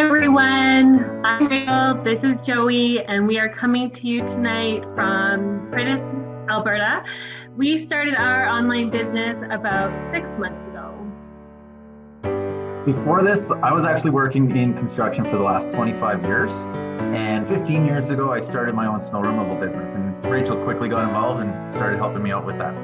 everyone. I'm Rachel. This is Joey, and we are coming to you tonight from British, Alberta. We started our online business about 6 months ago. Before this, I was actually working in construction for the last 25 years. And 15 years ago, I started my own snow removal business. And Rachel quickly got involved and started helping me out with that.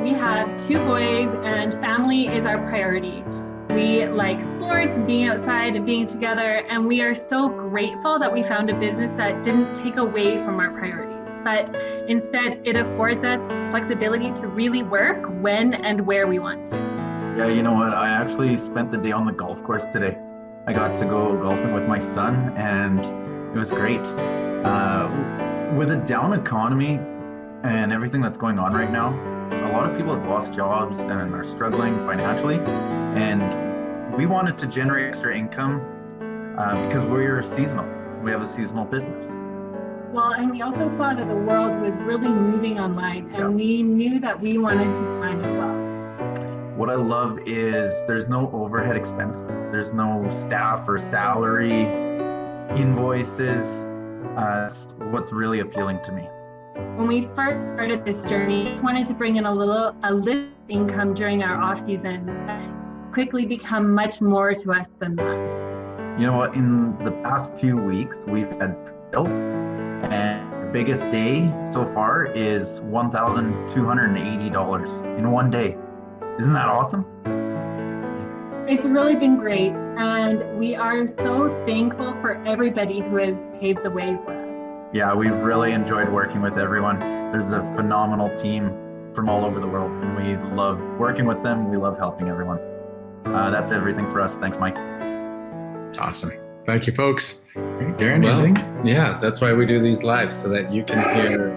We have 2 boys, and family is our priority. We like sports, being outside and being together, and we are so grateful that we found a business that didn't take away from our priorities, but instead it affords us flexibility to really work when and where we want to. Yeah, you know what? I actually spent the day on the golf course today. I got to go golfing with my son, and it was great. With a down economy and everything that's going on right now, a lot of people have lost jobs and are struggling financially, and we wanted to generate extra income because we're seasonal. We have a seasonal business. Well, and we also saw that the world was really moving online, and we knew that we wanted to climb as well. What I love is there's no overhead expenses. There's no staff or salary, invoices. What's really appealing to me. When we first started this journey, we wanted to bring in a little income during our off season. Quickly become much more to us than that. You know what? In the past 2 weeks, we've had bills, and the biggest day so far is $1,280 in one day. Isn't that awesome? It's really been great, and we are so thankful for everybody who has paved the way for us. Yeah, we've really enjoyed working with everyone. There's a phenomenal team from all over the world, and we love working with them. We love helping everyone. That's everything for us. Thanks, Mike. Awesome. Thank you, folks. Darren, Well, anything? yeah, that's why we do these lives, so that you can hear